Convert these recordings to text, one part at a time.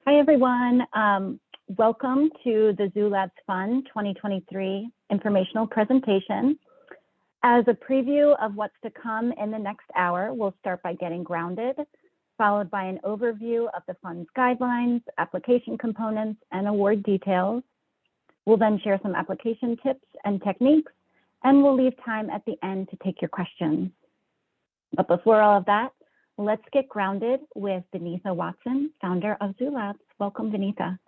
Hi, everyone. Welcome to the Zoo Labs Fun 2023 informational presentation. As a preview of what's to come in the next hour, we'll start by getting grounded, followed by an overview of the Fund's guidelines, application components, and award details. We'll then share some application tips and techniques, and we'll leave time at the end to take your questions. But before all of that, let's get grounded with Vinitha Watson, founder of Zoo Labs. Welcome, Vinitha.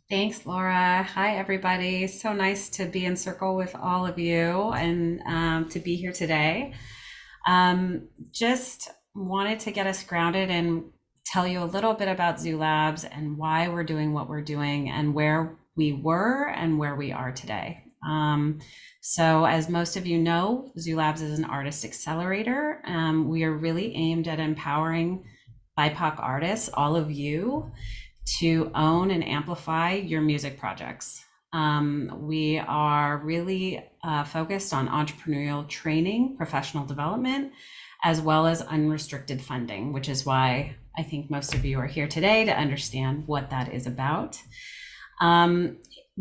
Thanks, Laura. Hi, everybody. So nice to be in circle with all of you and to be here today. Just wanted to get us grounded and tell you a little bit about Zoo Labs and why we're doing what we're doing and where we were and where we are today. So as most of you know, Zoo Labs is an artist accelerator. We are really aimed at empowering BIPOC artists, all of you, to own and amplify your music projects. We are really focused on entrepreneurial training, professional development, as well as unrestricted funding, which is why I think most of you are here today to understand what that is about.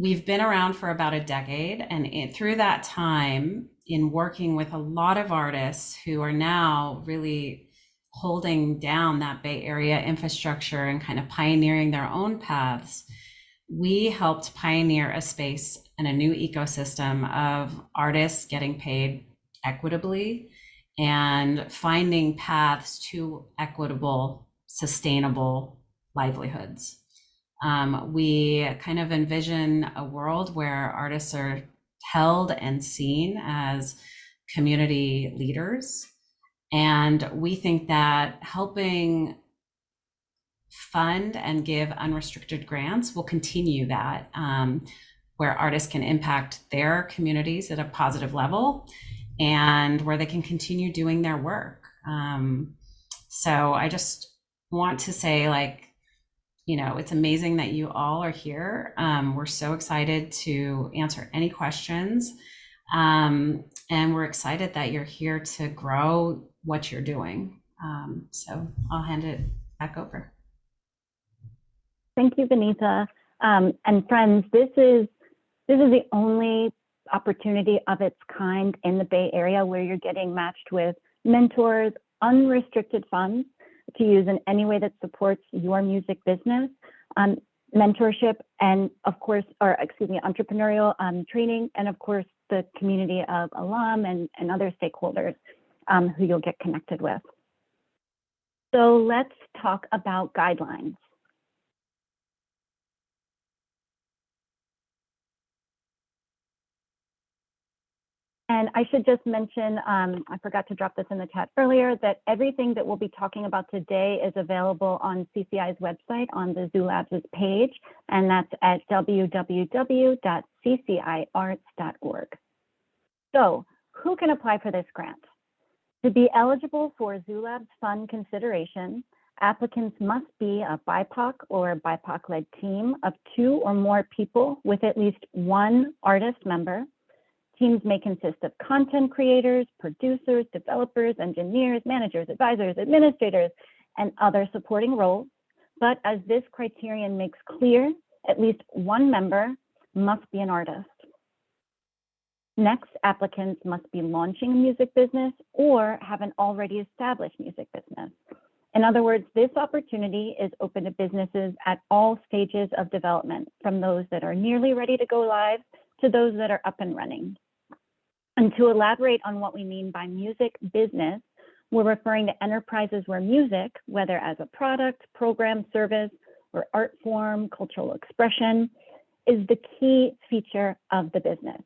We've been around for about a decade, and through that time, in working with a lot of artists who are now really holding down that Bay Area infrastructure and kind of pioneering their own paths, we helped pioneer a space and a new ecosystem of artists getting paid equitably and finding paths to equitable, sustainable livelihoods. We kind of envision a world where artists are held and seen as community leaders. And we think that helping fund and give unrestricted grants will continue that, where artists can impact their communities at a positive level and where they can continue doing their work. So I just want to say, it's amazing that you all are here. We're so excited to answer any questions. And we're excited that you're here to grow what you're doing. So I'll hand it back over. Thank you, Vinitha. And friends, this is the only opportunity of its kind in the Bay Area where you're getting matched with mentors, unrestricted funds to use in any way that supports your music business, mentorship, and of course, entrepreneurial training, and of course, the community of alum and other stakeholders who you'll get connected with. So let's talk about guidelines. And I should just mention, I forgot to drop this in the chat earlier, that everything that we'll be talking about today is available on CCI's website on the Zoo Labs page, and that's at www.cciarts.org. So who can apply for this grant? To be eligible for Zoo Labs Fund consideration, applicants must be a BIPOC or BIPOC-led team of 2 or more people with at least 1 artist member. Teams may consist of content creators, producers, developers, engineers, managers, advisors, administrators, and other supporting roles. But as this criterion makes clear, at least 1 member must be an artist. Next, applicants must be launching a music business or have an already established music business. In other words, this opportunity is open to businesses at all stages of development, from those that are nearly ready to go live to those that are up and running. And to elaborate on what we mean by music business, we're referring to enterprises where music, whether as a product, program, service, or art form, cultural expression, is the key feature of the business.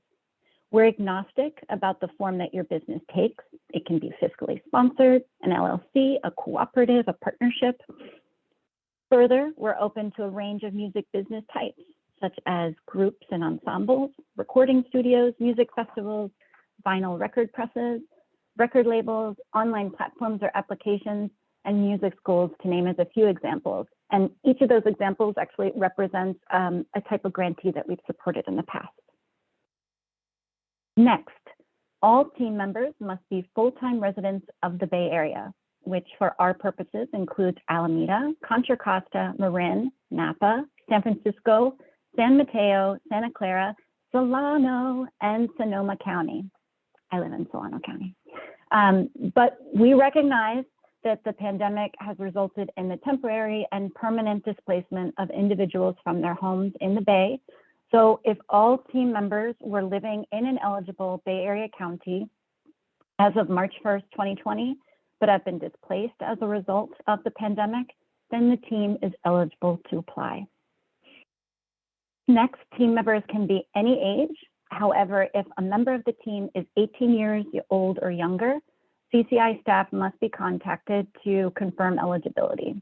We're agnostic about the form that your business takes. It can be fiscally sponsored, an LLC, a cooperative, a partnership. Further, we're open to a range of music business types, such as groups and ensembles, recording studios, music festivals, vinyl record presses, record labels, online platforms or applications, and music schools, to name as a few examples. And each of those examples actually represents a type of grantee that we've supported in the past. Next, all team members must be full-time residents of the Bay Area. which for our purposes includes Alameda, Contra Costa, Marin, Napa, San Francisco, San Mateo, Santa Clara, Solano, and Sonoma County. I live in Solano County. But we recognize that the pandemic has resulted in the temporary and permanent displacement of individuals from their homes in the Bay. So if all team members were living in an eligible Bay Area county as of March 1st, 2020, but have been displaced as a result of the pandemic, then the team is eligible to apply. Next, team members can be any age. However, if a member of the team is 18 years old or younger, CCI staff must be contacted to confirm eligibility.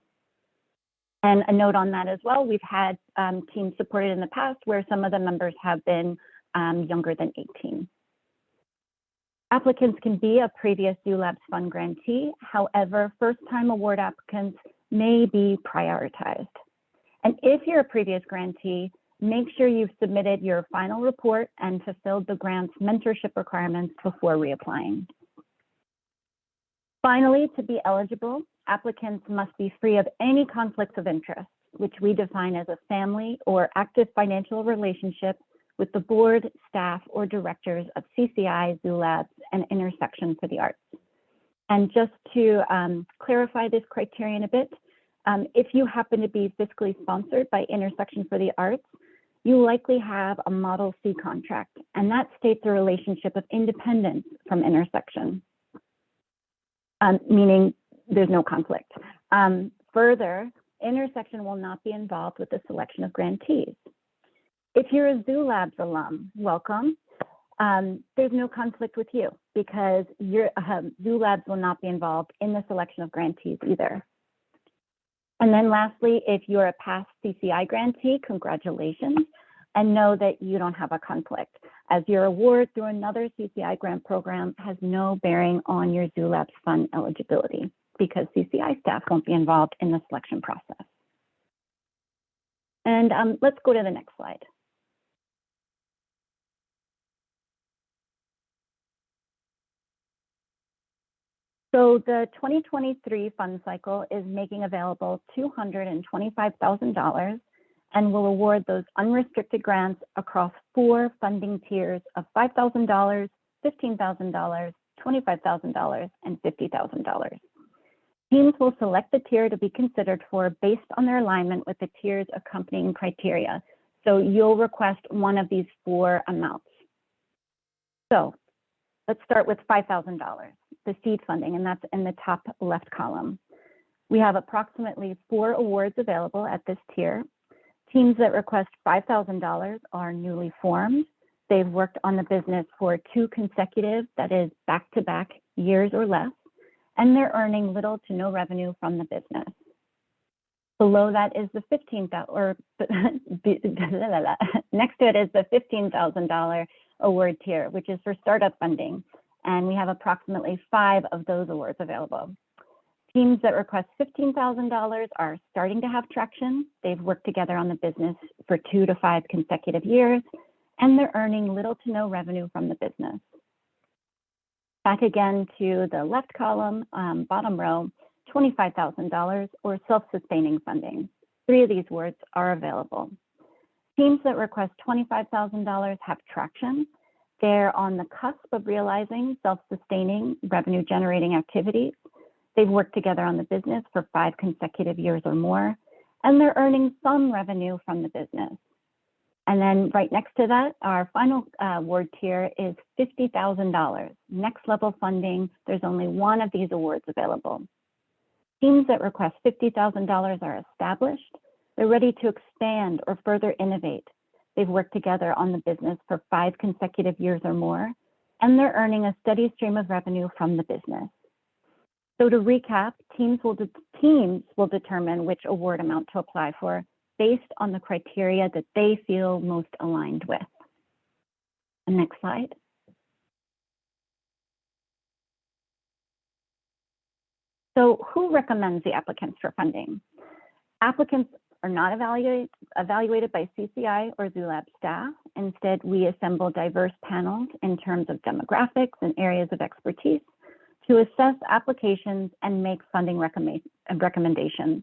And a note on that as well, we've had teams supported in the past where some of the members have been younger than 18. Applicants can be a previous Zoo Labs Fund grantee. However, first-time award applicants may be prioritized. And if you're a previous grantee, make sure you've submitted your final report and fulfilled the grant's mentorship requirements before reapplying. Finally, to be eligible, applicants must be free of any conflicts of interest, which we define as a family or active financial relationship with the board, staff, or directors of CCI, Zoo Labs, and Intersection for the Arts. And just to clarify this criterion a bit, if you happen to be fiscally sponsored by Intersection for the Arts, you likely have a Model C contract, and that states a relationship of independence from Intersection, meaning there's no conflict. Further, Intersection will not be involved with the selection of grantees. If you're a Zoo Labs alum, welcome. There's no conflict with you because Zoo Labs will not be involved in the selection of grantees either. And then lastly, if you're a past CCI grantee, congratulations, and know that you don't have a conflict, as your award through another CCI grant program has no bearing on your Zoo Labs Fund eligibility because CCI staff won't be involved in the selection process. And let's go to the next slide. So the 2023 fund cycle is making available $225,000 and will award those unrestricted grants across 4 funding tiers of $5,000, $15,000, $25,000, and $50,000. Teams will select the tier to be considered for based on their alignment with the tier's accompanying criteria. So you'll request one of these 4 amounts. So let's start with $5,000, the seed funding, and that's in the top left column. We have approximately 4 awards available at this tier. Teams that request $5,000 are newly formed. They've worked on the business for 2 consecutive, that is back-to-back years or less, and they're earning little to no revenue from the business. Below that is the next to it is the $15,000 award tier, which is for startup funding. And we have approximately 5 of those awards available. Teams that request $15,000 are starting to have traction. They've worked together on the business for 2 to 5 consecutive years, and they're earning little to no revenue from the business. Back again to the left column, bottom row, $25,000 or self-sustaining funding. 3 of these awards are available. Teams that request $25,000 have traction. They're on the cusp of realizing self-sustaining revenue-generating activities. They've worked together on the business for 5 consecutive years or more, and they're earning some revenue from the business. And then right next to that, our final award tier is $50,000. Next level funding, there's only 1 of these awards available. Teams that request $50,000 are established. They're ready to expand or further innovate. They've worked together on the business for 5 consecutive years or more, and they're earning a steady stream of revenue from the business. So to recap, teams will determine which award amount to apply for based on the criteria that they feel most aligned with. The next slide. So who recommends the applicants for funding? Applicants are not evaluated by CCI or Zoo Lab staff. Instead, we assemble diverse panels in terms of demographics and areas of expertise to assess applications and make funding recommendations.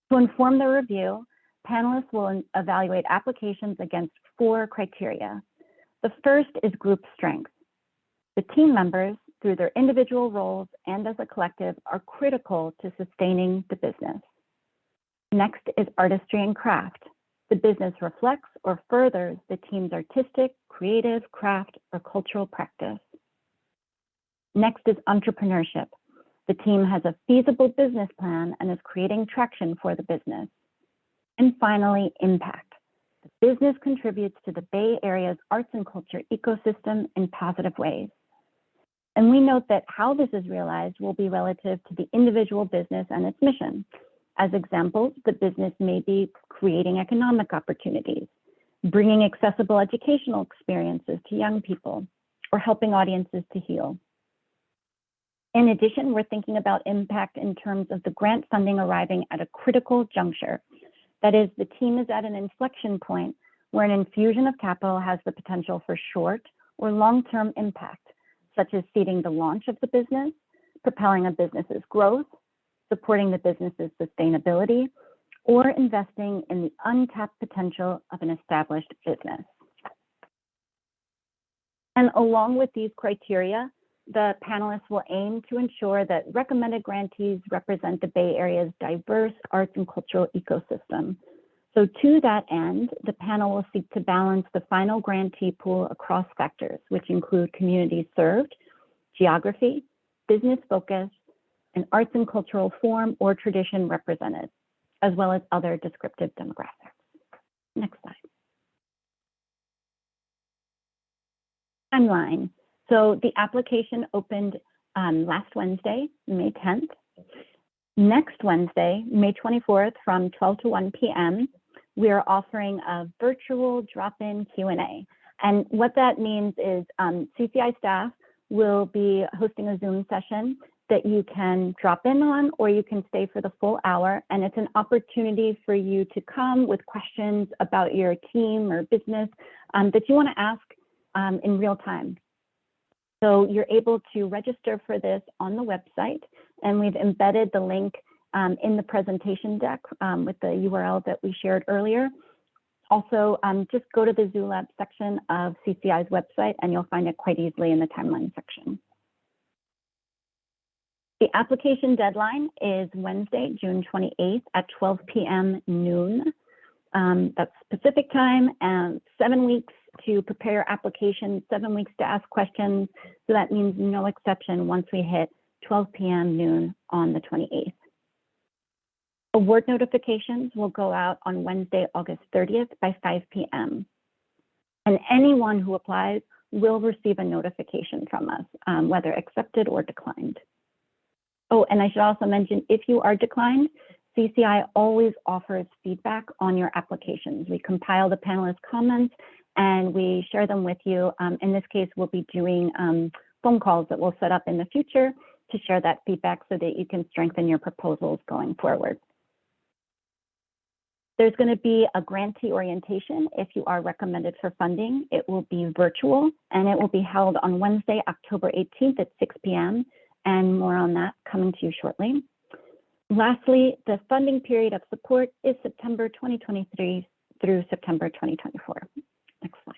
To inform the review, panelists will evaluate applications against 4 criteria. The first is group strength. The team members, through their individual roles and as a collective, are critical to sustaining the business. Next is artistry and craft. The business reflects or furthers the team's artistic, creative, craft, or cultural practice. Next is entrepreneurship. The team has a feasible business plan and is creating traction for the business. And finally, impact. The business contributes to the Bay Area's arts and culture ecosystem in positive ways. And we note that how this is realized will be relative to the individual business and its mission. As examples, the business may be creating economic opportunities, bringing accessible educational experiences to young people, or helping audiences to heal. In addition, we're thinking about impact in terms of the grant funding arriving at a critical juncture. That is, the team is at an inflection point where an infusion of capital has the potential for short or long-term impact, such as seeding the launch of the business, propelling a business's growth, supporting the business's sustainability, or investing in the untapped potential of an established business. And along with these criteria, the panelists will aim to ensure that recommended grantees represent the Bay Area's diverse arts and cultural ecosystem. So to that end, the panel will seek to balance the final grantee pool across factors, which include communities served, geography, business focus, and arts and cultural form or tradition represented, as well as other descriptive demographics. Next slide. Timeline. So the application opened last Wednesday, May 10th. Next Wednesday, May 24th, from 12 to 1 p.m., we are offering a virtual drop-in Q&A. And what that means is CCI staff will be hosting a Zoom session that you can drop in on, or you can stay for the full hour. And it's an opportunity for you to come with questions about your team or business that you want to ask in real time. So you're able to register for this on the website, and we've embedded the link in the presentation deck with the URL that we shared earlier. Also, just go to the ZooLab section of CCI's website, and you'll find it quite easily in the timeline section. The application deadline is Wednesday, June 28th at 12 p.m. noon. That's Pacific time, and 7 weeks to prepare your application, 7 weeks to ask questions. So that means no exception once we hit 12 p.m. noon on the 28th. Award notifications will go out on Wednesday, August 30th by 5 p.m. And anyone who applies will receive a notification from us, whether accepted or declined. Oh, and I should also mention, if you are declined, CCI always offers feedback on your applications. We compile the panelists' comments and we share them with you. In this case, we'll be doing phone calls that we'll set up in the future to share that feedback so that you can strengthen your proposals going forward. There's going to be a grantee orientation if you are recommended for funding. It will be virtual, and it will be held on Wednesday, October 18th at 6 p.m. And more on that coming to you shortly. Lastly, the funding period of support is September 2023 through September 2024. Next slide.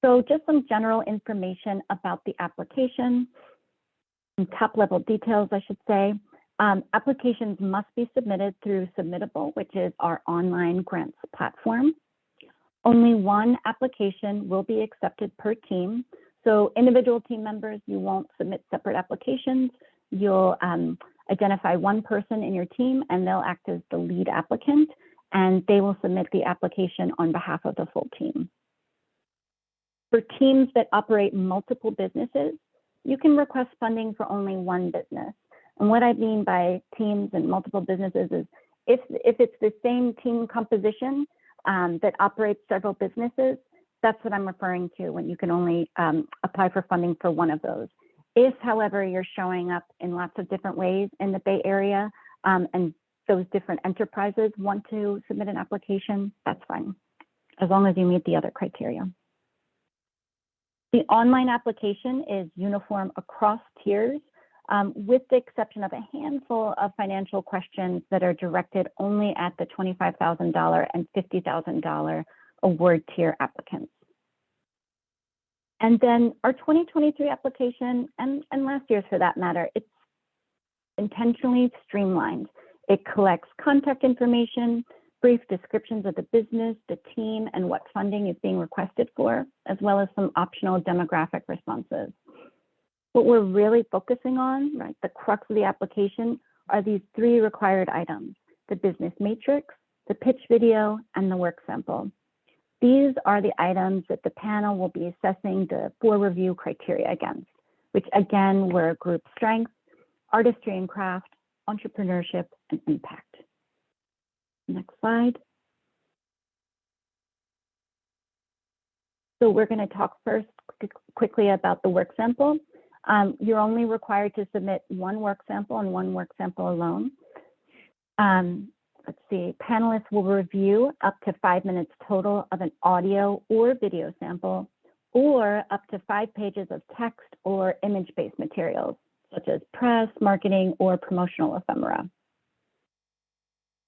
So just some general information about the application, some top level details, I should say. Applications must be submitted through Submittable, which is our online grants platform. Only one application will be accepted per team. So individual team members, you won't submit separate applications. You'll identify one person in your team and they'll act as the lead applicant, and they will submit the application on behalf of the full team. For teams that operate multiple businesses, you can request funding for only one business. And what I mean by teams and multiple businesses is if it's the same team composition that operates several businesses, that's what I'm referring to when you can only apply for funding for one of those. If, however, you're showing up in lots of different ways in the Bay Area and those different enterprises want to submit an application, that's fine, as long as you meet the other criteria. The online application is uniform across tiers, with the exception of a handful of financial questions that are directed only at the $25,000 and $50,000 award tier applicants. And then our 2023 application, and last year's for that matter, it's intentionally streamlined. It collects contact information, brief descriptions of the business, the team, and what funding is being requested for, as well as some optional demographic responses. What we're really focusing on, right, the crux of the application, are these three required items: the business matrix, the pitch video, and the work sample. These are the items that the panel will be assessing the 4 review criteria against, which again were group strength, artistry and craft, entrepreneurship, and impact. Next slide. So we're going to talk first quickly about the work sample. You're only required to submit 1 work sample and 1 work sample alone. Let's see, panelists will review up to 5 minutes total of an audio or video sample, or up to 5 pages of text or image-based materials, such as press, marketing, or promotional ephemera.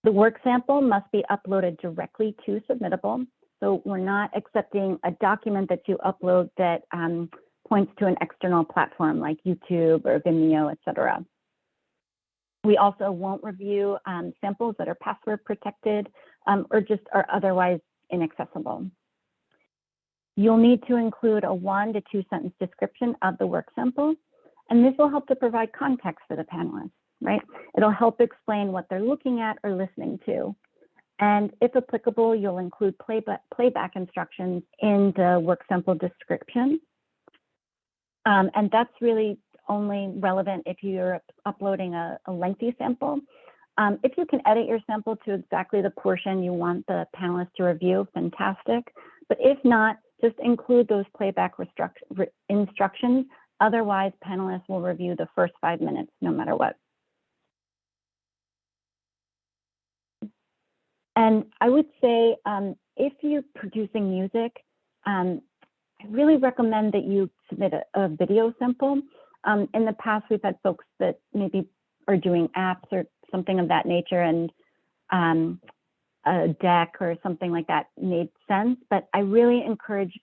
The work sample must be uploaded directly to Submittable. So we're not accepting a document that you upload that points to an external platform like YouTube or Vimeo, et cetera. We also won't review samples that are password protected or just are otherwise inaccessible. You'll need to include a 1 to 2 sentence description of the work sample, and this will help to provide context for the panelists, right? It'll help explain what they're looking at or listening to. And if applicable, you'll include playback instructions in the work sample description. And that's really only relevant if you're uploading a lengthy sample. If you can edit your sample to exactly the portion you want the panelists to review, fantastic. But if not, just include those playback instructions. Otherwise, panelists will review the first 5 minutes, no matter what. And I would say, if you're producing music, I really recommend that you submit a video sample. In the past, we've had folks that maybe are doing apps or something of that nature, and a deck or something like that made sense. But I really encourage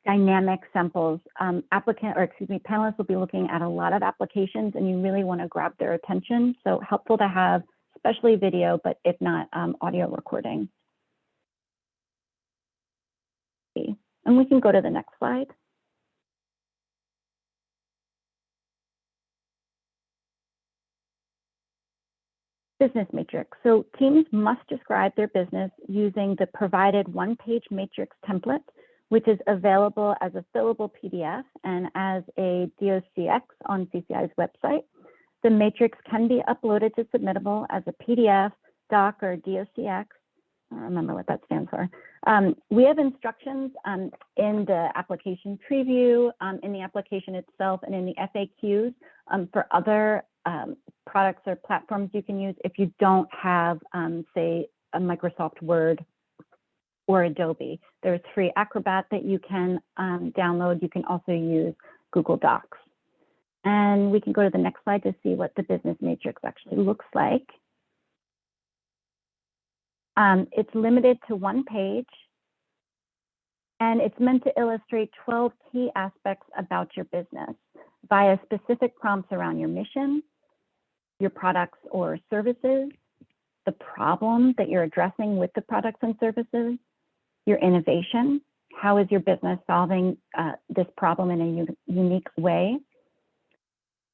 dynamic samples. Panelists will be looking at a lot of applications, and you really want to grab their attention. So helpful to have, especially video, but if not, audio recording. And we can go to the next slide. Business matrix. So teams must describe their business using the provided 1-page matrix template, which is available as a fillable PDF and as a DOCX on CCI's website. The matrix can be uploaded to Submittable as a PDF, doc, or DOCX. I don't remember what that stands for. We have instructions in the application preview, in the application itself, and in the FAQs for other products or platforms you can use if you don't have, say, a Microsoft Word or Adobe. There's free Acrobat that you can download. You can also use Google Docs. And we can go to the next slide to see what the business matrix actually looks like. It's limited to 1 page, and it's meant to illustrate 12 key aspects about your business via specific prompts around your mission, your products or services, the problem that you're addressing with the products and services, your innovation, how is your business solving this problem in a unique way,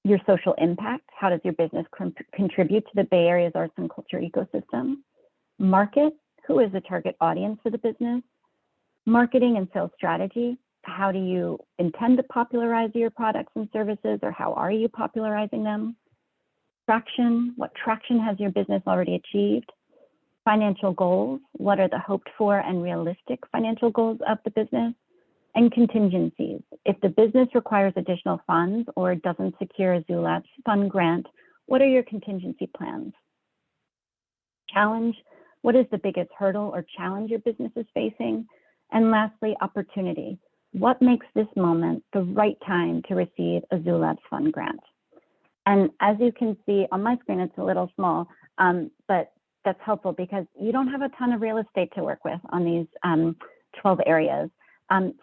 your social impact, how does your business contribute to the Bay Area's arts and culture ecosystem, market, who is the target audience for the business, marketing and sales strategy, how do you intend to popularize your products and services, or how are you popularizing them, traction, what traction has your business already achieved, financial goals, what are the hoped for and realistic financial goals of the business, and contingencies. If the business requires additional funds or doesn't secure a ZooLabs fund grant, what are your contingency plans? Challenge, what is the biggest hurdle or challenge your business is facing? And lastly, opportunity. what makes this moment the right time to receive a Zoo Labs Fund grant? And as you can see on my screen, it's a little small, but that's helpful because you don't have a ton of real estate to work with on these 12 areas.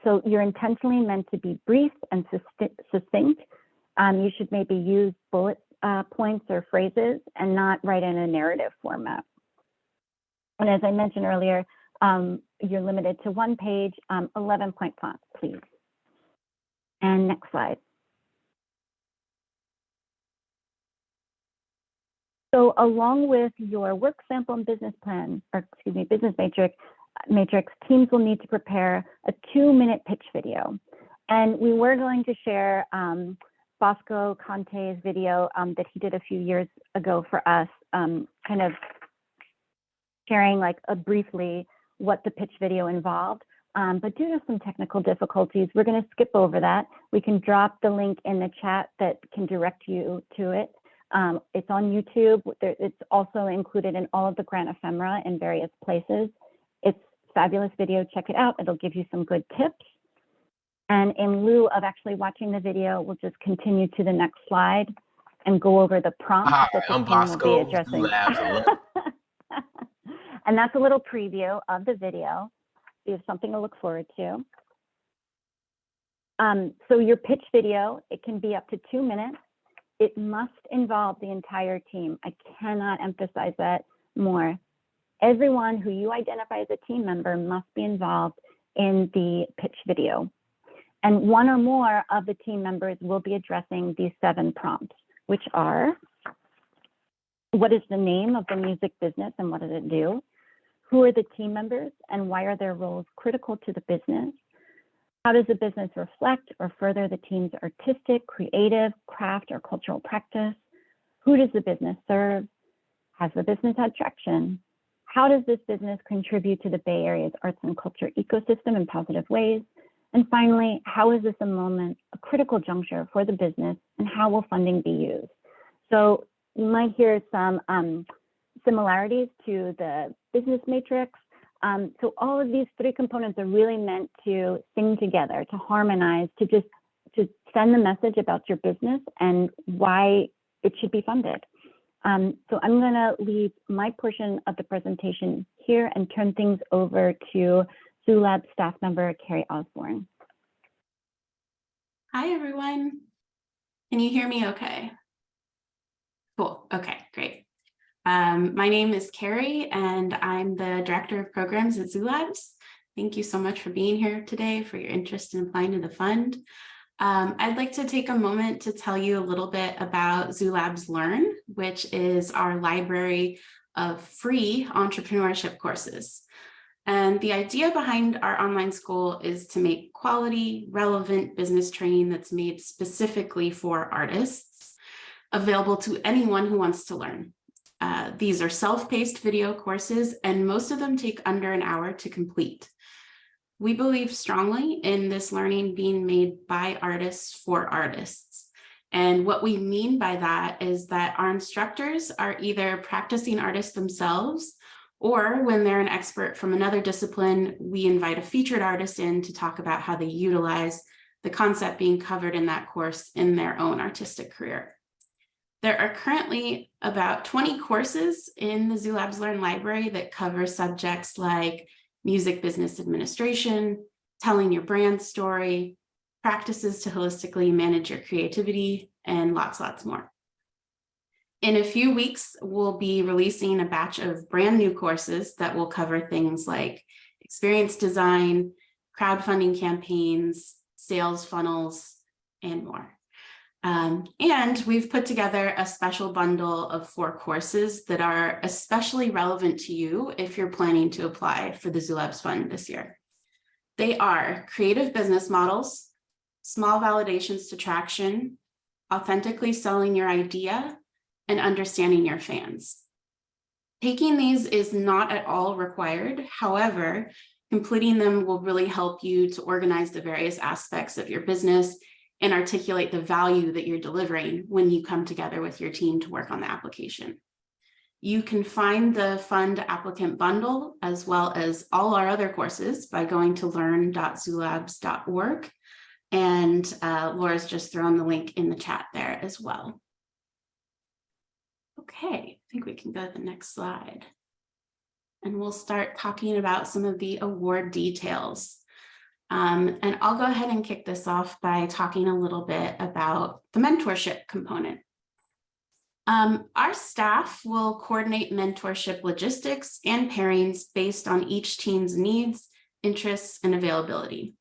So you're intentionally meant to be brief and succinct. You should maybe use bullet points or phrases and not write in a narrative format. And as I mentioned earlier, you're limited to 1 page, 11-point font, please. And next slide. So along with your work sample and business plan, or excuse me, business matrix, teams will need to prepare a 2-minute pitch video. And we were going to share Bosco Conte's video that he did a few years ago for us, kind of sharing like briefly what the pitch video involved. But due to some technical difficulties, we're going to skip over that. We can drop the link in the chat that can direct you to it. It's on YouTube. It's also included in all of the grant ephemera in various places. It's a fabulous video. Check it out. It'll give you some good tips. And in lieu of actually watching the video, we'll just continue to the next slide and go over the prompts that the team will be addressing. And that's a little preview of the video. So you have something to look forward to. So your pitch video, it can be up to 2 minutes. It must involve the entire team. I cannot emphasize that more. Everyone who you identify as a team member must be involved in the pitch video. And one or more of the team members will be addressing these 7 prompts, which are, what is the name of the music business and what does it do? Who are the team members and why are their roles critical to the business? How does the business reflect or further the team's artistic, creative, craft, or cultural practice? Who does the business serve? Has the business had traction? How does this business contribute to the Bay Area's arts and culture ecosystem in positive ways? And finally, how is this a moment, a critical juncture for the business, and how will funding be used? So you might hear some similarities to the business matrix. So all of these 3 components are really meant to sing together, to harmonize, to send the message about your business and why it should be funded. So I'm going to leave my portion of the presentation here and turn things over to Zoo Lab staff member Carrie Osborne. Hi, everyone. Can you hear me okay? Cool. Okay, great. My name is Carrie, and I'm the Director of Programs at Zoo Labs. Thank you so much for being here today, for your interest in applying to the fund. I'd like to take a moment to tell you a little bit about Zoo Labs Learn, which is our library of free entrepreneurship courses. And the idea behind our online school is to make quality, relevant business training that's made specifically for artists available to anyone who wants to learn. These are self-paced video courses, and most of them take under an hour to complete. We believe strongly in this learning being made by artists for artists. And what we mean by that is that our instructors are either practicing artists themselves, or when they're an expert from another discipline, we invite a featured artist in to talk about how they utilize the concept being covered in that course in their own artistic career. There are currently about 20 courses in the Zoo Labs Learn library that cover subjects like music business administration, telling your brand story, practices to holistically manage your creativity, and lots more. In a few weeks, we'll be releasing a batch of brand new courses that will cover things like experience design, crowdfunding campaigns, sales funnels, and more. And we've put together a special bundle of 4 courses that are especially relevant to you if you're planning to apply for the Zoo Labs Fund this year. They are creative business models, small validations to traction, authentically selling your idea, and understanding your fans. Taking these is not at all required. However, completing them will really help you to organize the various aspects of your business and articulate the value that you're delivering when you come together with your team to work on the application. You can find the fund applicant bundle as well as all our other courses by going to learn.zoolabs.org. And Laura's just thrown the link in the chat there as well. Okay, I think we can go to the next slide. And we'll start talking about some of the award details. And I'll go ahead and kick this off by talking a little bit about the mentorship component. Our staff will coordinate mentorship logistics and pairings based on each team's needs, interests, and availability.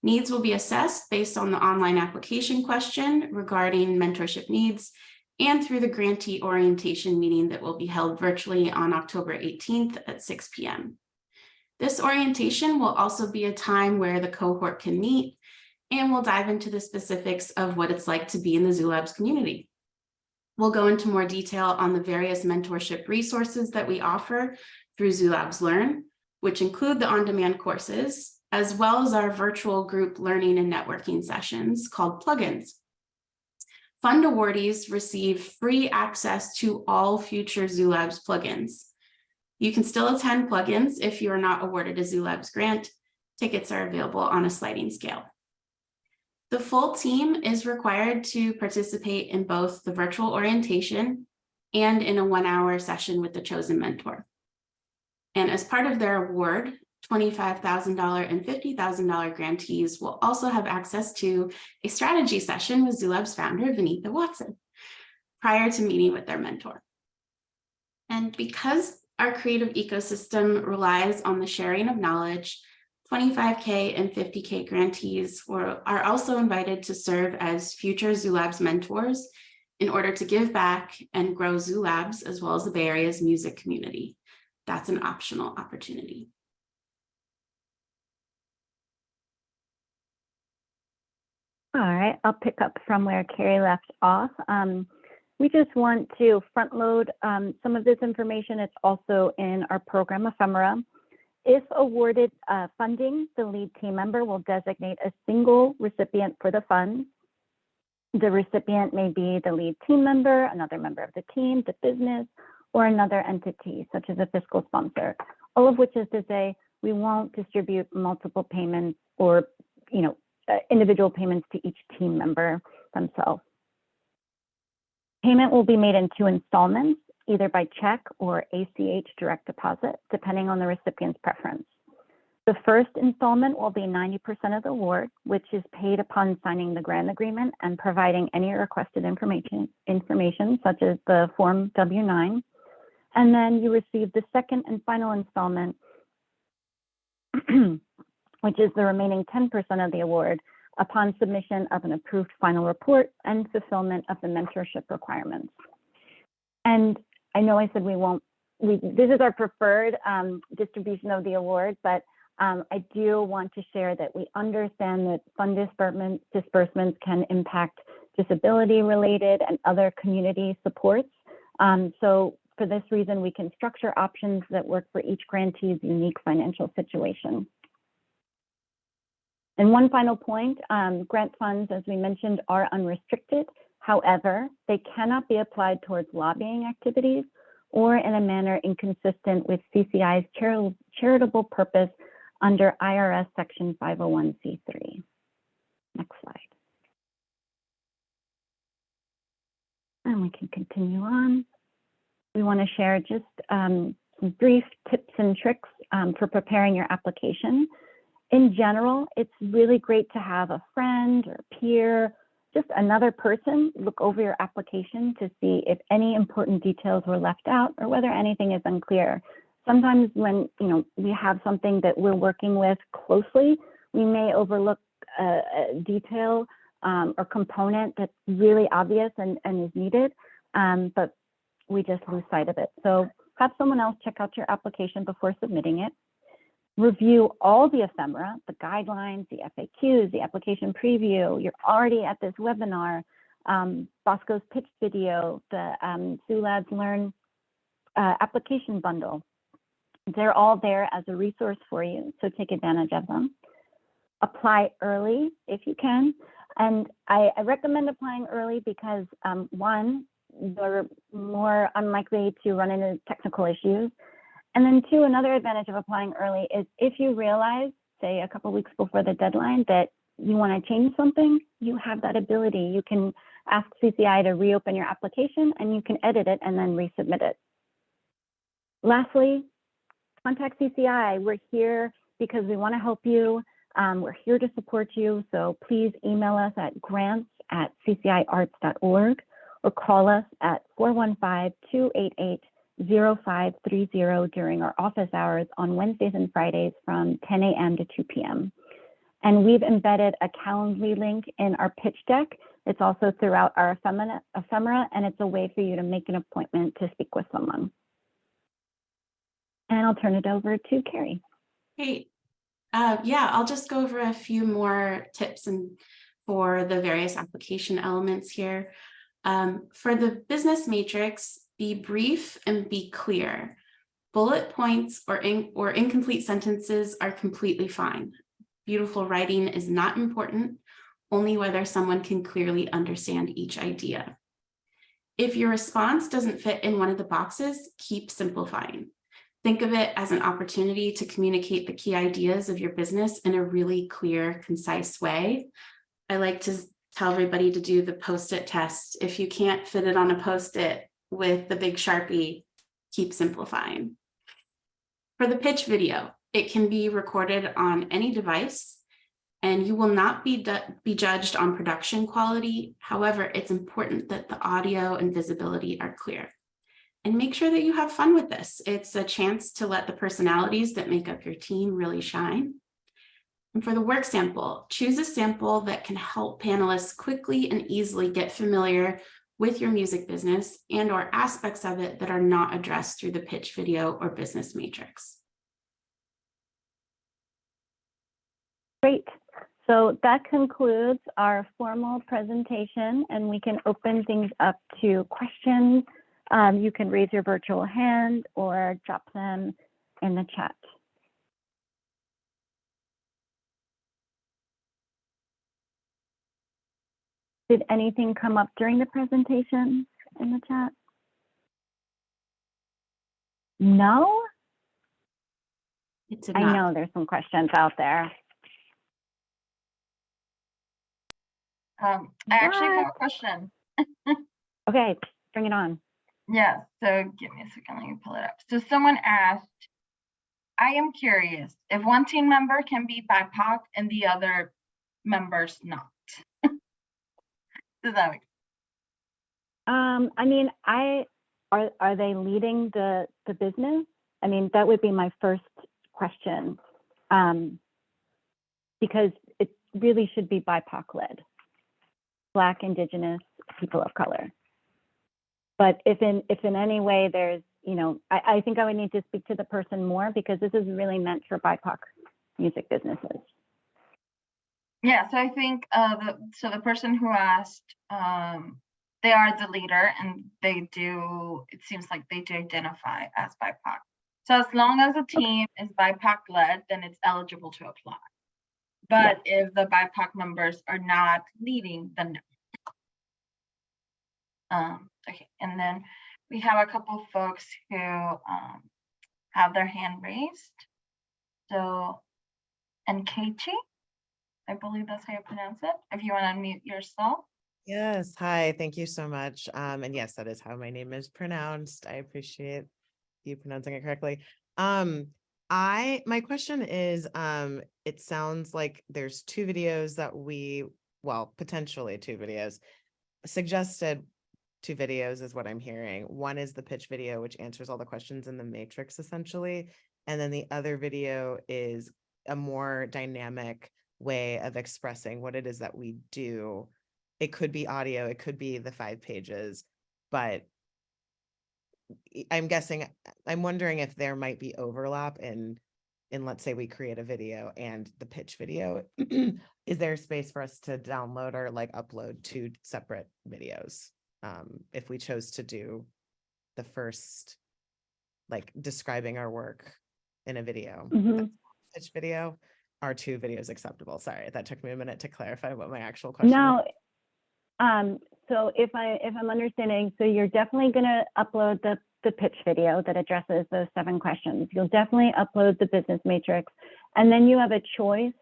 Needs will be assessed based on the online application question regarding mentorship needs and through the grantee orientation meeting that will be held virtually on October 18th at 6 p.m. This orientation will also be a time where the cohort can meet, and we'll dive into the specifics of what it's like to be in the Zoo Labs community. We'll go into more detail on the various mentorship resources that we offer through Zoo Labs Learn, which include the on-demand courses, as well as our virtual group learning and networking sessions called plugins. Fund awardees receive free access to all future Zoo Labs plugins. You can still attend plugins if you are not awarded a Zoo Labs grant. Tickets are available on a sliding scale. The full team is required to participate in both the virtual orientation and in a 1-hour session with the chosen mentor. And as part of their award, $25,000 and $50,000 grantees will also have access to a strategy session with Zoo Labs founder, Vinitha Watson, prior to meeting with their mentor. And because our creative ecosystem relies on the sharing of knowledge, 25K and 50K grantees are also invited to serve as future Zoo Labs mentors in order to give back and grow Zoo Labs as well as the Bay Area's music community. That's an optional opportunity. All right, I'll pick up from where Carrie left off. We just want to front load some of this information. It's also in our program ephemera. If awarded funding, the lead team member will designate a single recipient for the fund. The recipient may be the lead team member, another member of the team, the business, or another entity, such as a fiscal sponsor, all of which is to say we won't distribute multiple payments or individual payments to each team member themselves. Payment will be made in 2 installments, either by check or ACH direct deposit, depending on the recipient's preference. The first installment will be 90% of the award, which is paid upon signing the grant agreement and providing any requested information such as the Form W-9. And then you receive the second and final installment, which is the remaining 10% of the award, upon submission of an approved final report and fulfillment of the mentorship requirements. And I know I said this is our preferred distribution of the award, but I do want to share that we understand that fund disbursements can impact disability-related and other community supports. So for this reason, we can structure options that work for each grantee's unique financial situation. And one final point, grant funds, as we mentioned, are unrestricted. However, they cannot be applied towards lobbying activities or in a manner inconsistent with CCI's charitable purpose under IRS Section 501c3. Next slide. And we can continue on. We want to share just some brief tips and tricks for preparing your application. In general, it's really great to have a friend or peer, just another person look over your application to see if any important details were left out or whether anything is unclear. Sometimes when we have something that we're working with closely, we may overlook a detail or component that's really obvious and is needed, but we just lose sight of it. So have someone else check out your application before submitting it. Review all the ephemera, the guidelines, the FAQs, the application preview. You're already at this webinar, Bosco's pitch video, the Zoo Labs Learn application bundle. They're all there as a resource for you, so take advantage of them. Apply early if you can. And I recommend applying early because one, you're more unlikely to run into technical issues. And then two, another advantage of applying early is if you realize, say a couple weeks before the deadline, that you want to change something, you have that ability. You can ask CCI to reopen your application and you can edit it and then resubmit it. Lastly, contact CCI. We're here because we want to help you. We're here to support you. So please email us at grants@cciarts.org or call us at 415-288-0530 during our office hours on Wednesdays and Fridays from 10 a.m. to 2 p.m. And we've embedded a Calendly link in our pitch deck. It's also throughout our ephemera, and it's a way for you to make an appointment to speak with someone. And I'll turn it over to Carrie. Great. Yeah, I'll just go over a few more tips and for the various application elements here. For the business matrix, be brief and be clear. Bullet points or incomplete sentences are completely fine. Beautiful writing is not important, only whether someone can clearly understand each idea. If your response doesn't fit in one of the boxes, keep simplifying. Think of it as an opportunity to communicate the key ideas of your business in a really clear, concise way. I like to tell everybody to do the Post-it test. If you can't fit it on a Post-it with the big Sharpie, keep simplifying. For the pitch video, it can be recorded on any device and you will not be judged on production quality. However, it's important that the audio and visibility are clear. And make sure that you have fun with this. It's a chance to let the personalities that make up your team really shine. And for the work sample, choose a sample that can help panelists quickly and easily get familiar with your music business and or aspects of it that are not addressed through the pitch video or business matrix. Great. So that concludes our formal presentation, and we can open things up to questions. You can raise your virtual hand or drop them in the chat. Did anything come up during the presentation in the chat? No? I know there's some questions out there. I actually have a question. Okay, bring it on. Yeah, so give me a second, let me pull it up. So someone asked, I am curious if one team member can be BIPOC and the other members not. Does that make sense? I mean, are they leading the business? I mean, that would be my first question, because it really should be BIPOC led, Black, Indigenous, people of color. But if in any way there's, you know, I think I would need to speak to the person more, because this is really meant for BIPOC music businesses. Yeah, so I think the person who asked, they are the leader and they do, it seems like they do identify as BIPOC. So as long as the team is BIPOC led, then it's eligible to apply. But if the BIPOC members are not leading, then no. Okay, and then we have a couple of folks who have their hand raised. So, Nkechi, I believe that's how you pronounce it. If you want to unmute yourself. Yes, hi, thank you so much. And yes, that is how my name is pronounced. I appreciate you pronouncing it correctly. My question is, it sounds like there's two videos that potentially two videos, suggested two videos is what I'm hearing. One is the pitch video, which answers all the questions in the matrix essentially. And then the other video is a more dynamic way of expressing what it is that we do. It could be audio, it could be the 5 pages, but I'm wondering if there might be overlap in let's say we create a video and the pitch video. Is there space for us to download or like upload 2 separate videos? If we chose to do the first, like describing our work in a video, pitch video, are 2 videos acceptable? Sorry, that took me a minute to clarify what my actual question was. So if I'm understanding, so you're definitely going to upload the pitch video that addresses those 7 questions. You'll definitely upload the business matrix, and then you have a choice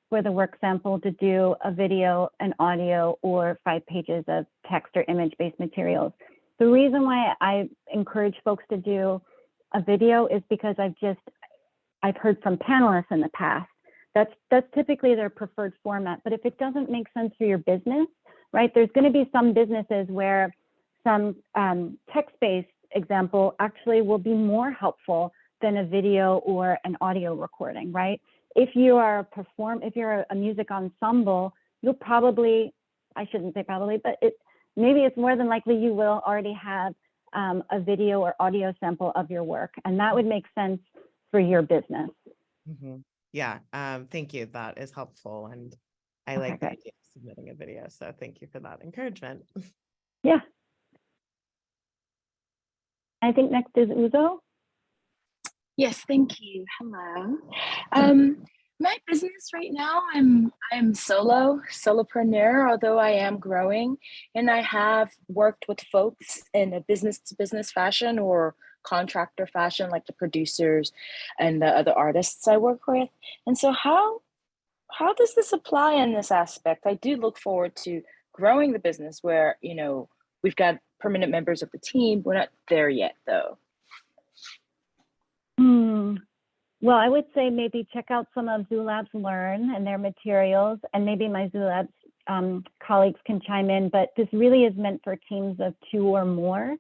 for the work sample to do a video, an audio, or 5 pages of text or image-based materials. The reason why I encourage folks to do a video is because I've heard from panelists in the past. That's typically their preferred format. But if it doesn't make sense for your business, right, there's going to be some businesses where some text-based example actually will be more helpful than a video or an audio recording, right? If you are if you're a music ensemble, you'll probably, I shouldn't say probably, but maybe it's more than likely you will already have a video or audio sample of your work, and that would make sense for your business. Yeah, thank you. That is helpful, and I Okay, like the good. idea of submitting a video. So thank you for that encouragement. Yeah. I think next is Uzo. Yes, thank you. Hello. My business right now, I'm solopreneur, although I am growing, and I have worked with folks in a business to business fashion or contractor fashion, like the producers and the other artists I work with. And so how does this apply in this aspect? I do look forward to growing the business where, we've got permanent members of the team. We're not there yet though. Well, I would say maybe check out some of Zoolabs Learn and their materials, and maybe my Zoolabs colleagues can chime in, but this really is meant for teams of 2 or more.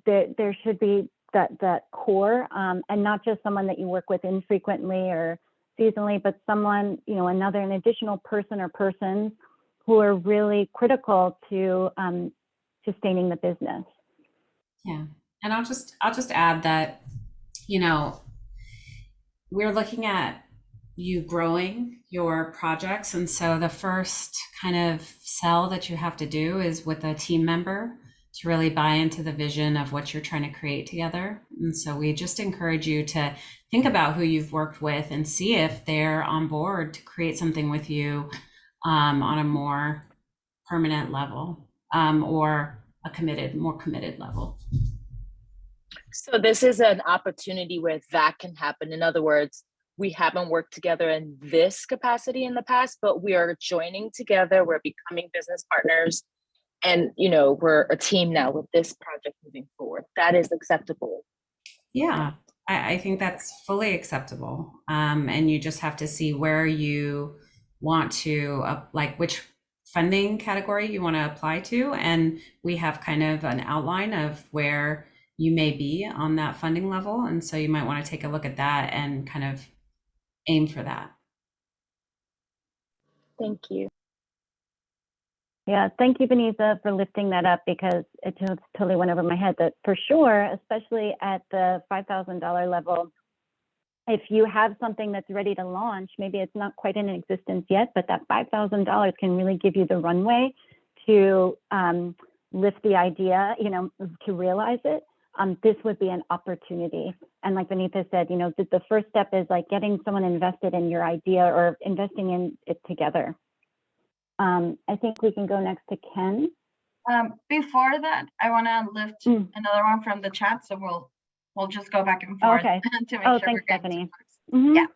There should be that core, and not just someone that you work with infrequently or seasonally, but someone, an additional person or persons who are really critical to sustaining the business. Yeah, and I'll just add that, we're looking at you growing your projects. And so the first kind of sell that you have to do is with a team member to really buy into the vision of what you're trying to create together. And so we just encourage you to think about who you've worked with and see if they're on board to create something with you on a more permanent level or a more committed level. So this is an opportunity where that can happen. In other words, we haven't worked together in this capacity in the past, but we are joining together. We're becoming business partners, and we're a team now with this project moving forward. That is acceptable. Yeah, I think that's fully acceptable. And you just have to see where you want to, like which funding category you want to apply to. And we have kind of an outline of where you may be on that funding level. And so you might want to take a look at that and kind of aim for that. Thank you. Yeah, thank you, Vanessa, for lifting that up, because it just totally went over my head that for sure, especially at the $5,000 level, if you have something that's ready to launch, maybe it's not quite in existence yet, but that $5,000 can really give you the runway to lift the idea, to realize it. This would be an opportunity. And like Vanessa said, the first step is like getting someone invested in your idea or investing in it together. I think we can go next to Ken. Before that, I want to lift another one from the chat, so we'll just go back and forth Okay. to make sure Thanks, we're getting Stephanie. Yeah.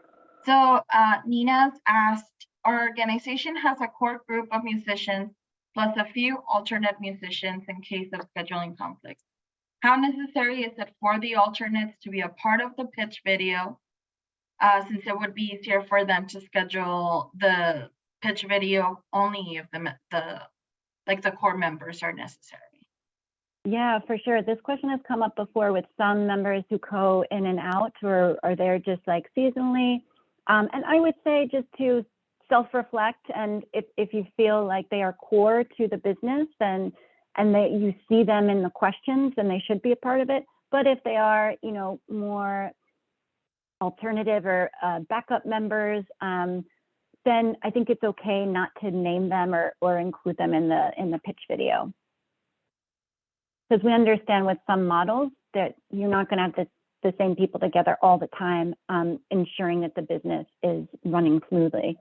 So Nina's asked, our organization has a core group of musicians plus a few alternate musicians in case of scheduling conflicts. How necessary is it for the alternates to be a part of the pitch video, since it would be easier for them to schedule the pitch video only if the core members are necessary? Yeah, for sure. This question has come up before with some members who go in and out, or are there just like seasonally. And I would say just to self-reflect, and if you feel like they are core to the business, then and that you see them in the questions, then they should be a part of it. But if they are, more alternative or backup members, then I think it's okay not to name them or include them in the pitch video. Because we understand with some models that you're not going to have the same people together all the time, ensuring that the business is running smoothly.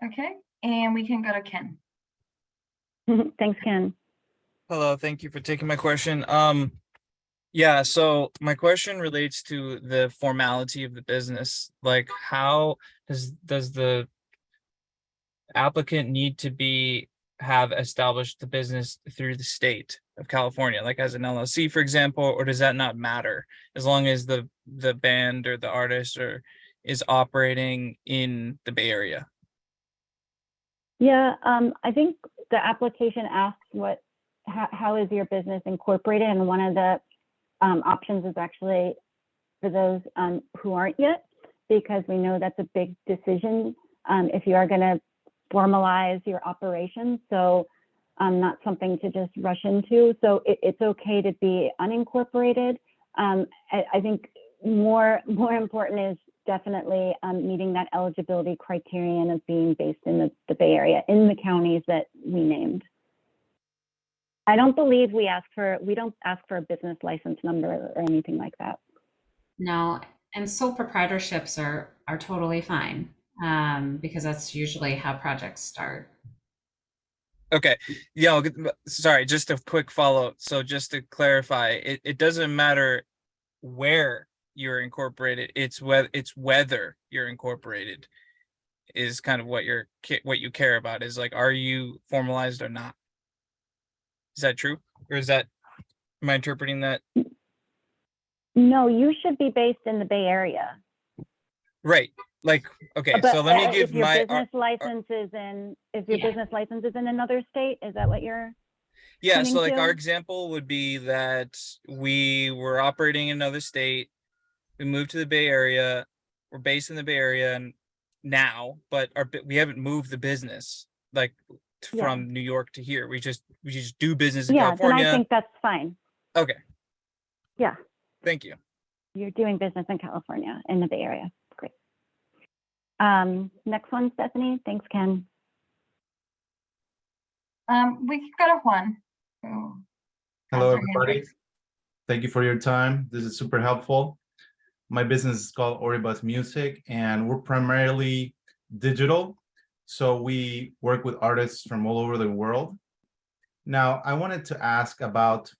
Okay, and we can go to Ken. Thanks, Ken. Hello, thank you for taking my question. Yeah, so my question relates to the formality of the business. Like, how does the applicant need to have established the business through the state of California, like as an LLC, for example, or does that not matter as long as the band or the artist is operating in the Bay Area? Yeah, I think the application asks how is your business incorporated, and one of the options is actually for those who aren't yet, because we know that's a big decision if you are going to formalize your operations. So not something to just rush into. So it's okay to be unincorporated. I think more important is definitely meeting that eligibility criterion of being based in the Bay Area, in the counties that we named. I don't believe we don't ask for a business license number or anything like that. No, and sole proprietorships are totally fine, because that's usually how projects start. Okay, yeah, sorry, just a quick follow-up. So just to clarify, it doesn't matter where you're incorporated, it's whether you're incorporated is kind of what you care about, is like, are you formalized or not? Is that true? Or am I interpreting that? No, you should be based in the Bay Area. Right. Like, okay, But so let me give if your my business license is in, business license is in another state, is that what you're? yeah, so like to? our example would be that we were operating in another state, we moved to the Bay Area, we're based in the Bay Area now, but we haven't moved the business like from New York to here. We just do business in California. Then I think that's fine. Okay. Yeah. Thank you. You're doing business in California, in the Bay Area. Great. Next one, Stephanie. Thanks, Ken. We can go to Juan. Hello, everybody. Thank you for your time. This is super helpful. My business is called Oribus Music, and we're primarily digital. So we work with artists from all over the world. Now, I wanted to ask about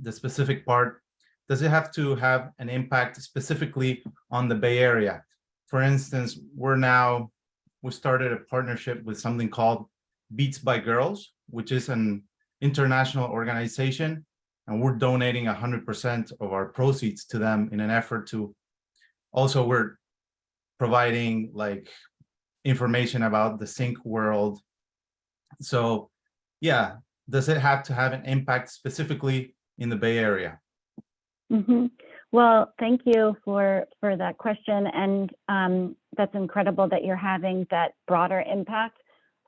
the specific part. Does it have to have an impact specifically on the Bay Area? For instance, we started a partnership with something called Beats by Girls, which is an international organization, and we're donating 100% of our proceeds to them in an effort to also, we're providing like information about the sync world. So yeah, does it have to have an impact specifically in the Bay Area? Mm-hmm. Well, thank you for that question, and that's incredible that you're having that broader impact.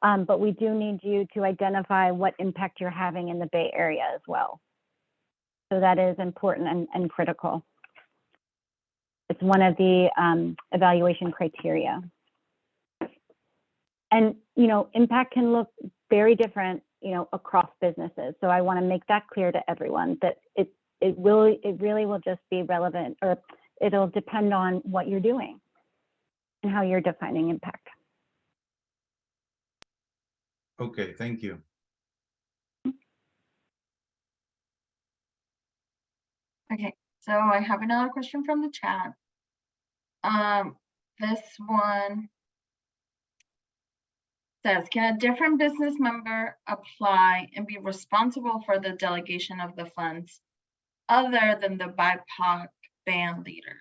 But we do need you to identify what impact you're having in the Bay Area as well. So that is important and critical. It's one of the evaluation criteria. And, impact can look very different, across businesses. So I want to make that clear to everyone that it really will just be relevant, or it'll depend on what you're doing and how you're defining impact. Okay, thank you. Okay, so I have another question from the chat. This one says, can a different business member apply and be responsible for the delegation of the funds other than the BIPOC band leader?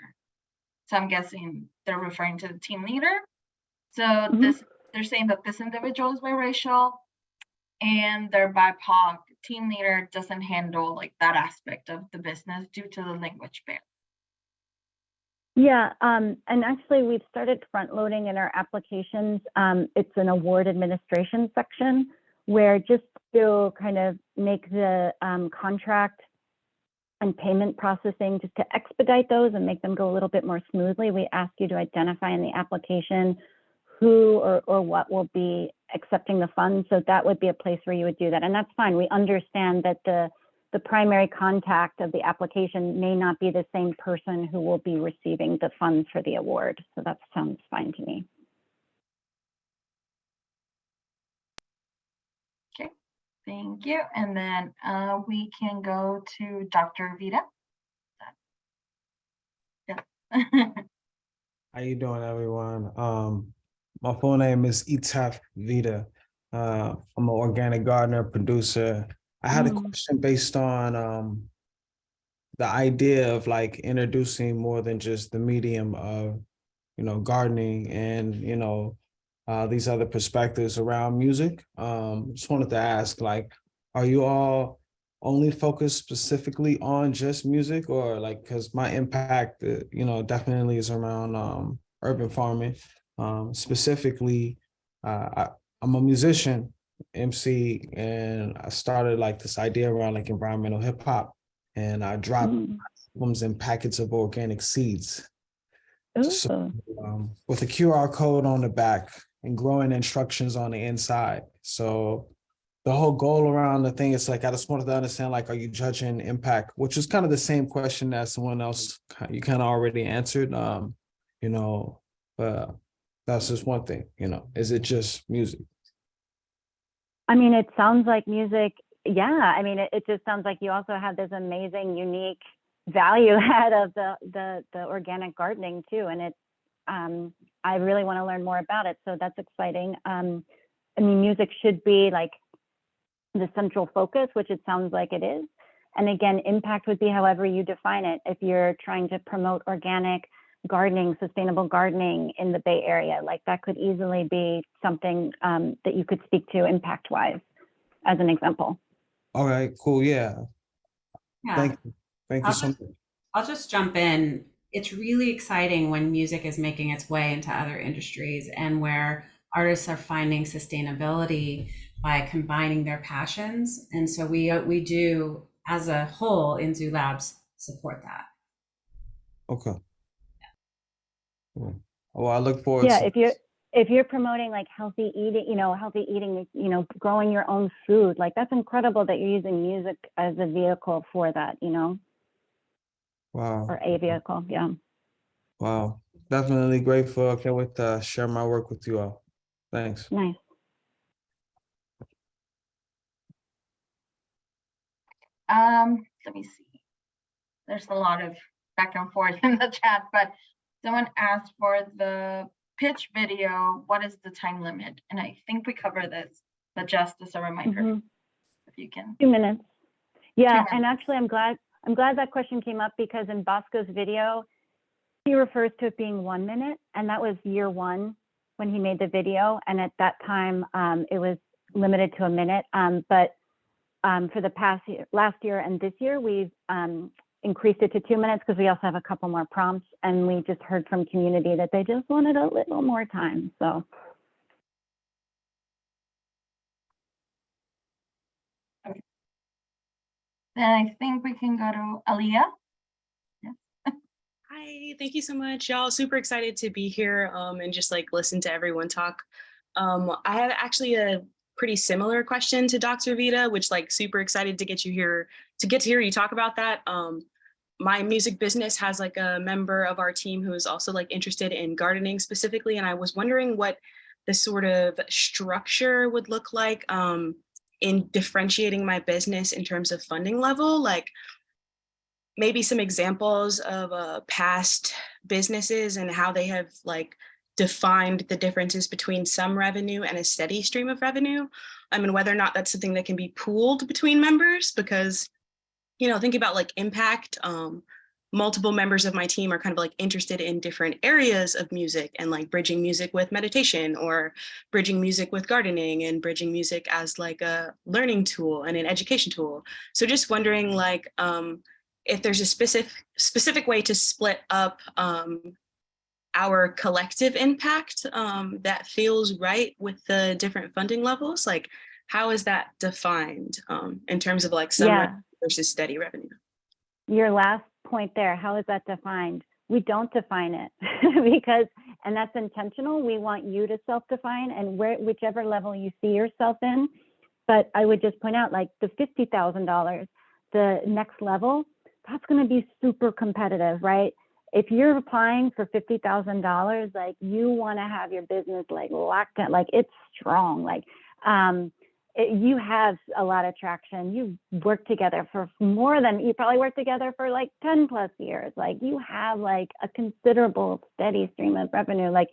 So I'm guessing they're referring to the team leader. So they're saying that this individual is biracial and their BIPOC team leader doesn't handle like that aspect of the business due to the language barrier. Yeah, and actually we've started front loading in our applications. It's an award administration section where, just to kind of make the contract and payment processing, just to expedite those and make them go a little bit more smoothly, we ask you to identify in the application who or what will be accepting the funds. So that would be a place where you would do that. And that's fine. We understand that the primary contact of the application may not be the same person who will be receiving the funds for the award. So that sounds fine to me. Thank you. And then we can go to Dr. Vita. Yeah. How you doing, everyone? My full name is Itaf Vita. I'm an organic gardener, producer. I had a question based on the idea of like introducing more than just the medium of, gardening and, these other perspectives around music. Just wanted to ask, like, are you all only focused specifically on just music, or like, because my impact, definitely is around urban farming. Specifically, I'm a musician, MC, and I started like this idea around like environmental hip hop, and I dropped albums in packets of organic seeds. So, with a QR code on the back and growing instructions on the inside. So the whole goal around the thing is like, I just wanted to understand, like, are you judging impact, which is kind of the same question that someone else you kind of already answered, but that's just one thing, is it just music? I mean, it sounds like music. Yeah. I mean, it just sounds like you also have this amazing, unique value add of the organic gardening too. And I really want to learn more about it. So that's exciting. I mean, music should be like the central focus, which it sounds like it is. And again, impact would be however you define it. If you're trying to promote organic gardening, sustainable gardening in the Bay Area, like that could easily be something that you could speak to impact wise as an example. All right, cool. Yeah. Yeah. Thank you so much. I'll just jump in. It's really exciting when music is making its way into other industries and where artists are finding sustainability by combining their passions. And so we do, as a whole in Zoo Labs, support that. Okay. Cool. Well, I look forward Yeah, to if you're promoting like healthy eating, growing your own food, like that's incredible that you're using music as a vehicle for that, Wow. or a vehicle. Yeah. Wow. Definitely grateful. I can't wait to share my work with you all. Thanks. Nice. Let me see. There's a lot of back and forth in the chat, but someone asked for the pitch video. What is the time limit? And I think we cover this, but just as a reminder, if you can. 2 minutes. Yeah, 2 minutes. and actually, I'm glad that question came up because in Bosco's video, he refers to it being 1 minute, and that was year one when he made the video, and at that time, it was limited to a minute. But for the last year and this year, we've increased it to 2 minutes because we also have a couple more prompts, and we just heard from community that they just wanted a little more time. So. Okay. Then I think we can go to Aliyah. Yeah. Hi, thank you so much, y'all. Super excited to be here and just like listen to everyone talk. I have actually a pretty similar question to Dr. Vita, which like super excited to get to hear you talk about that. My music business has like a member of our team who is also like interested in gardening specifically. And I was wondering what the sort of structure would look like in differentiating my business in terms of funding level, like maybe some examples of past businesses and how they have like defined the differences between some revenue and a steady stream of revenue. I mean, whether or not that's something that can be pooled between members, because think about like impact. Multiple members of my team are kind of like interested in different areas of music and like bridging music with meditation or bridging music with gardening and bridging music as like a learning tool and an education tool. So just wondering like if there's a specific way to split up our collective impact that feels right with the different funding levels. Like how is that defined in terms of like some revenue versus steady revenue? Your last point there, how is that defined? We don't define it and that's intentional. We want you to self-define and whichever level you see yourself in. But I would just point out like the $50,000, the next level, that's going to be super competitive, right? If you're applying for $50,000, like you want to have your business like locked in, like it's strong, like you have a lot of traction. You've worked together for more than, you probably worked together for like 10 plus years. Like you have like a considerable steady stream of revenue. Like,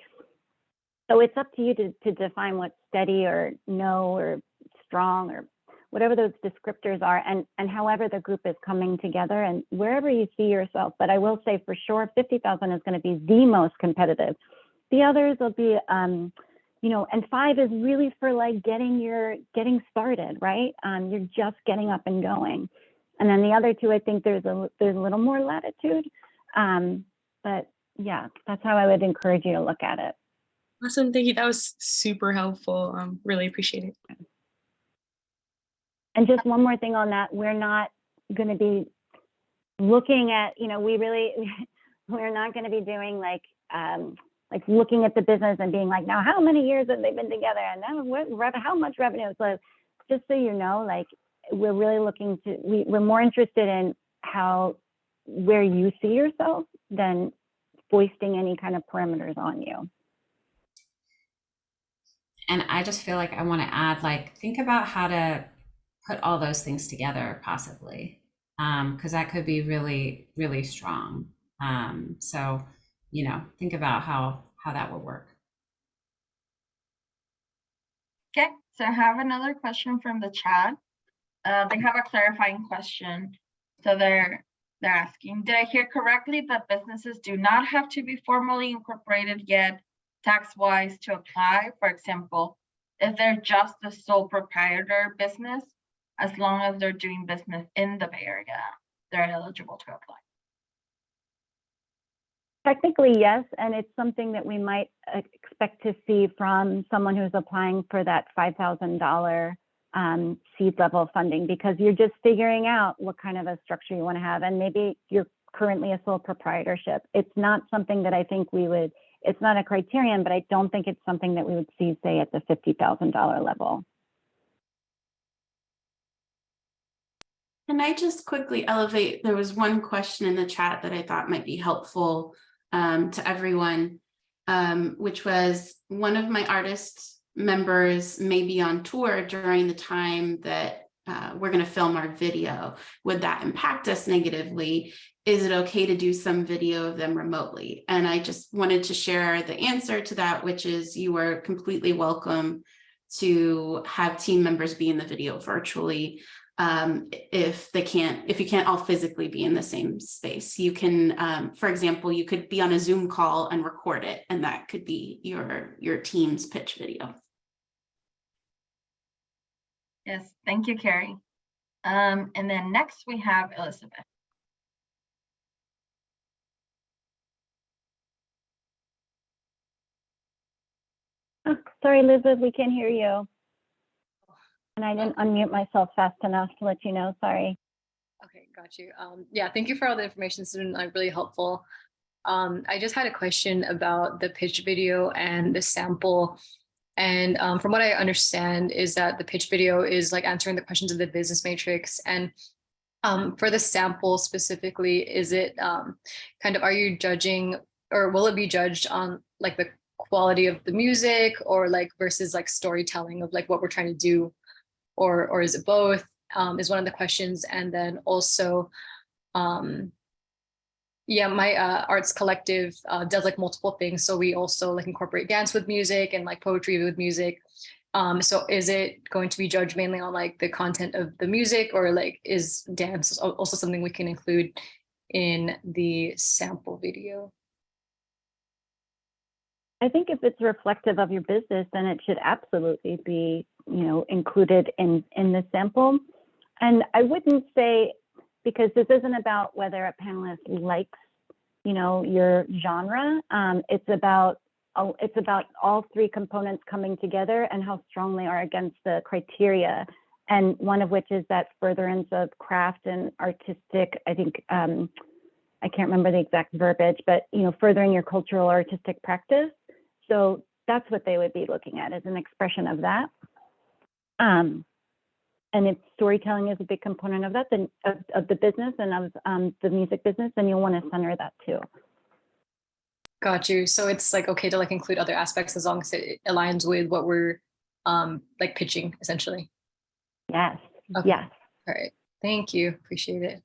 so it's up to you to define what steady or no or strong or whatever those descriptors are, and however the group is coming together and wherever you see yourself. But I will say for sure, 50,000 is going to be the most competitive. The others will be, you know, and 5 is really for like getting started, right? You're just getting up and going. And then the other 2, I think there's a little more latitude. But yeah, that's how I would encourage you to look at it. Awesome, thank you. That was super helpful. Really appreciate it. And just one more thing on that, we're not going to be looking at, you know, we're not going to be doing like looking at the business and being like, now how many years have they been together, and now how much revenue? So just so you know, like we're really looking to, we're more interested in where you see yourself than foisting any kind of parameters on you. And I just feel like I want to add, like, think about how to put all those things together possibly, because that could be really, really strong. So, you know, think about how that will work. Okay, so I have another question from the chat. They have a clarifying question. So they're asking, did I hear correctly that businesses do not have to be formally incorporated yet tax-wise to apply? For example, if they're just a sole proprietor business, as long as they're doing business in the Bay Area, they're eligible to apply. Technically, yes, and it's something that we might expect to see from someone who's applying for that $5,000 seed level funding, because you're just figuring out what kind of a structure you want to have, and maybe you're currently a sole proprietorship. It's not something that I think it's not a criterion, but I don't think it's something that we would see, say, at the $50,000 level. Can I just quickly elevate? There was one question in the chat that I thought might be helpful to everyone, which was, one of my artist members may be on tour during the time that we're going to film our video. Would that impact us negatively? Is it okay to do some video of them remotely? And I just wanted to share the answer to that, which is you are completely welcome to have team members be in the video virtually. If you can't all physically be in the same space, you can, for example, you could be on a Zoom call and record it, and that could be your team's pitch video. Yes, thank you, Carrie. And then next we have Elizabeth. Oh, sorry, Elizabeth, we can't hear you. And I didn't unmute myself fast enough to let you know, sorry. Okay, got you. Yeah, thank you for all the information. It's been really helpful. I just had a question about the pitch video and the sample. And from what I understand is that the pitch video is like answering the questions of the business matrix. And for the sample specifically, is it kind of, are you judging, or will it be judged on like the quality of the music, or like versus like storytelling of like what we're trying to do? Or is it both, is one of the questions. And then also, yeah, my arts collective does like multiple things. So we also like incorporate dance with music and like poetry with music. So is it going to be judged mainly on like the content of the music, or like is dance also something we can include in the sample video? I think if it's reflective of your business, then it should absolutely be, you know, included in the sample. And I wouldn't say, because this isn't about whether a panelist likes, you know, your genre. It's about all 3 components coming together and how strong they are against the criteria. And one of which is that furtherance of craft and artistic, I think, I can't remember the exact verbiage, but, you know, furthering your cultural or artistic practice. So that's what they would be looking at, as an expression of that. And if storytelling is a big component of that, then of the business and of the music business, then you'll want to center that too. Got you. So it's like okay to like include other aspects as long as it aligns with what we're like pitching essentially. Yes, Okay. yes. All right. Thank you. Appreciate it.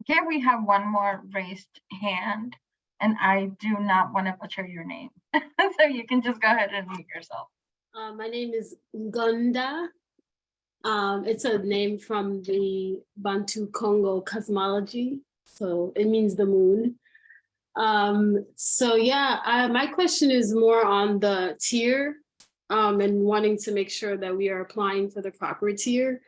Okay, we have one more raised hand, and I do not want to butcher your name. So you can just go ahead and mute yourself. My name is Ngunda. It's a name from the Bantu Congo cosmology, so it means the moon. So yeah, my question is more on the tier, and wanting to make sure that we are applying for the proper tier.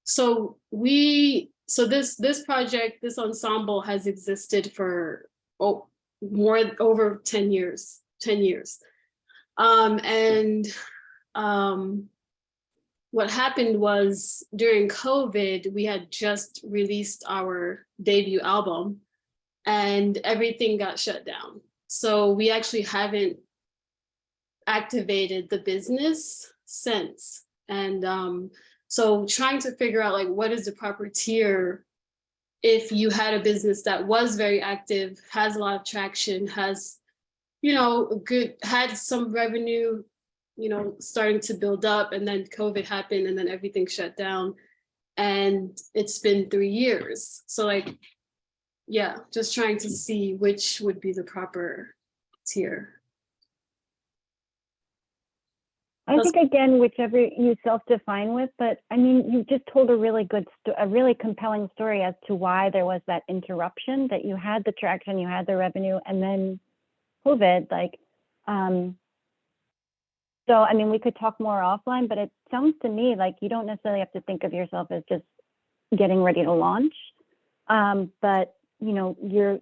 So this project, this ensemble has existed for over 10 years. What happened was during COVID, we had just released our debut album and everything got shut down. So we actually haven't activated the business since. And so trying to figure out like, what is the proper tier if you had a business that was very active, has a lot of traction, has, had some revenue, starting to build up, and then COVID happened and then everything shut down. And it's been 3 years. So like, yeah, just trying to see which would be the proper tier. I think again, whichever you self-define with, but I mean, you just told a really compelling story as to why there was that interruption, that you had the traction, you had the revenue, and then COVID, so I mean, we could talk more offline, but it sounds to me like you don't necessarily have to think of yourself as just getting ready to launch, but you're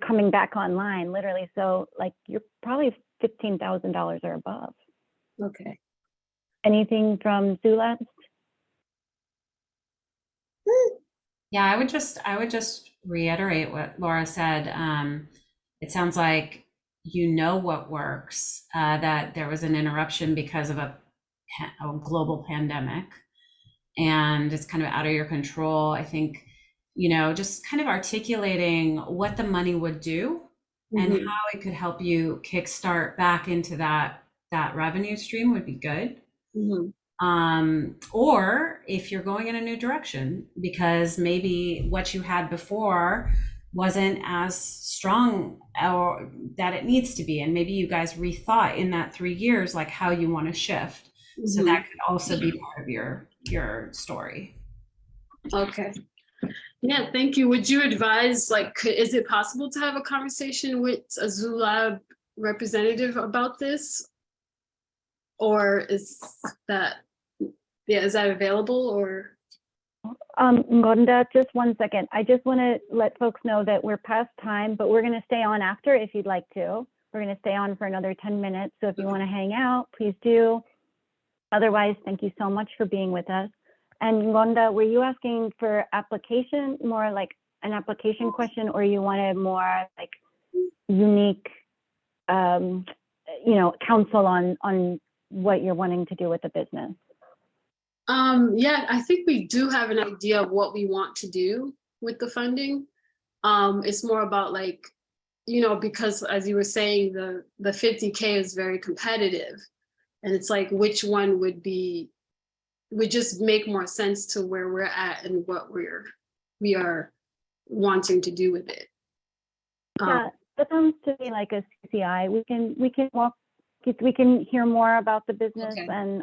coming back online literally. So like you're probably $15,000 or above. Okay. Anything from Zulabs? Yeah, I would just reiterate what Laura said. It sounds like what works, that there was an interruption because of a global pandemic, and it's kind of out of your control. I think, just kind of articulating what the money would do and how it could help you kickstart back into that revenue stream would be good. Or if you're going in a new direction, because maybe what you had before wasn't as strong or that it needs to be, and maybe you guys rethought in that 3 years like how you want to shift. So that could also be part of your story. Okay. Yeah, thank you. Would you advise, is it possible to have a conversation with a Zulab representative about this? Or is that available, or? Ngonda, just 1 second. I just want to let folks know that we're past time, but we're going to stay on after if you'd like to. We're going to stay on for another 10 minutes. So if you want to hang out, please do. Otherwise, thank you so much for being with us. And Ngonda, were you asking for application, more like an application question, or you wanted more like unique, counsel on what you're wanting to do with the business? Yeah, I think we do have an idea of what we want to do with the funding. It's more about because as you were saying, the 50K is very competitive, and it's like which one would just make more sense to where we're at and what we are wanting to do with it. Yeah, that sounds to me like a CCI. We can hear more about the business. Okay.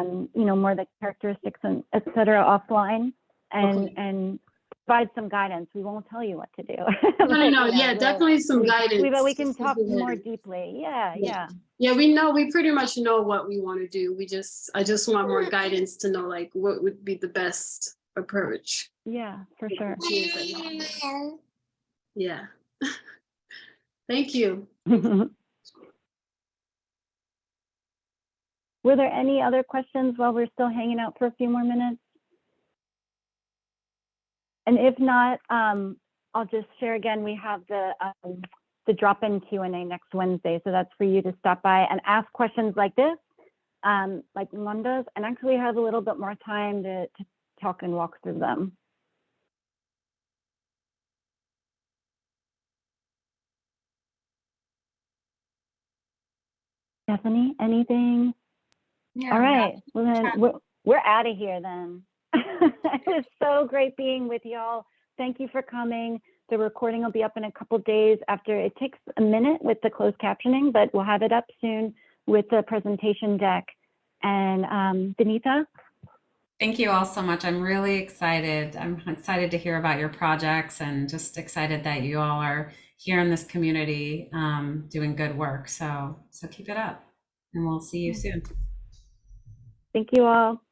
And more the characteristics and et cetera offline, and provide some guidance. We won't tell you what to do. No. Yeah, definitely some guidance. But we can talk more deeply. Yeah. Yeah, we pretty much know what we want to do. I just want more guidance to know what would be the best approach. Yeah, for sure. Yeah. Thank you. Were there any other questions while we're still hanging out for a few more minutes? And if not, I'll just share again, we have the drop-in Q&A next Wednesday. So that's for you to stop by and ask questions like this, like Ngonda's, and actually have a little bit more time to talk and walk through them. Stephanie, anything? Yeah, All no, right, well then chat. we're out of here then. It was so great being with y'all. Thank you for coming. The recording will be up in a couple days after. It takes a minute with the closed captioning, but we'll have it up soon with the presentation deck. And Benita? Thank you all so much. I'm really excited. I'm excited to hear about your projects and just excited that you all are here in this community doing good work. So keep it up and we'll see you soon. Thank you all.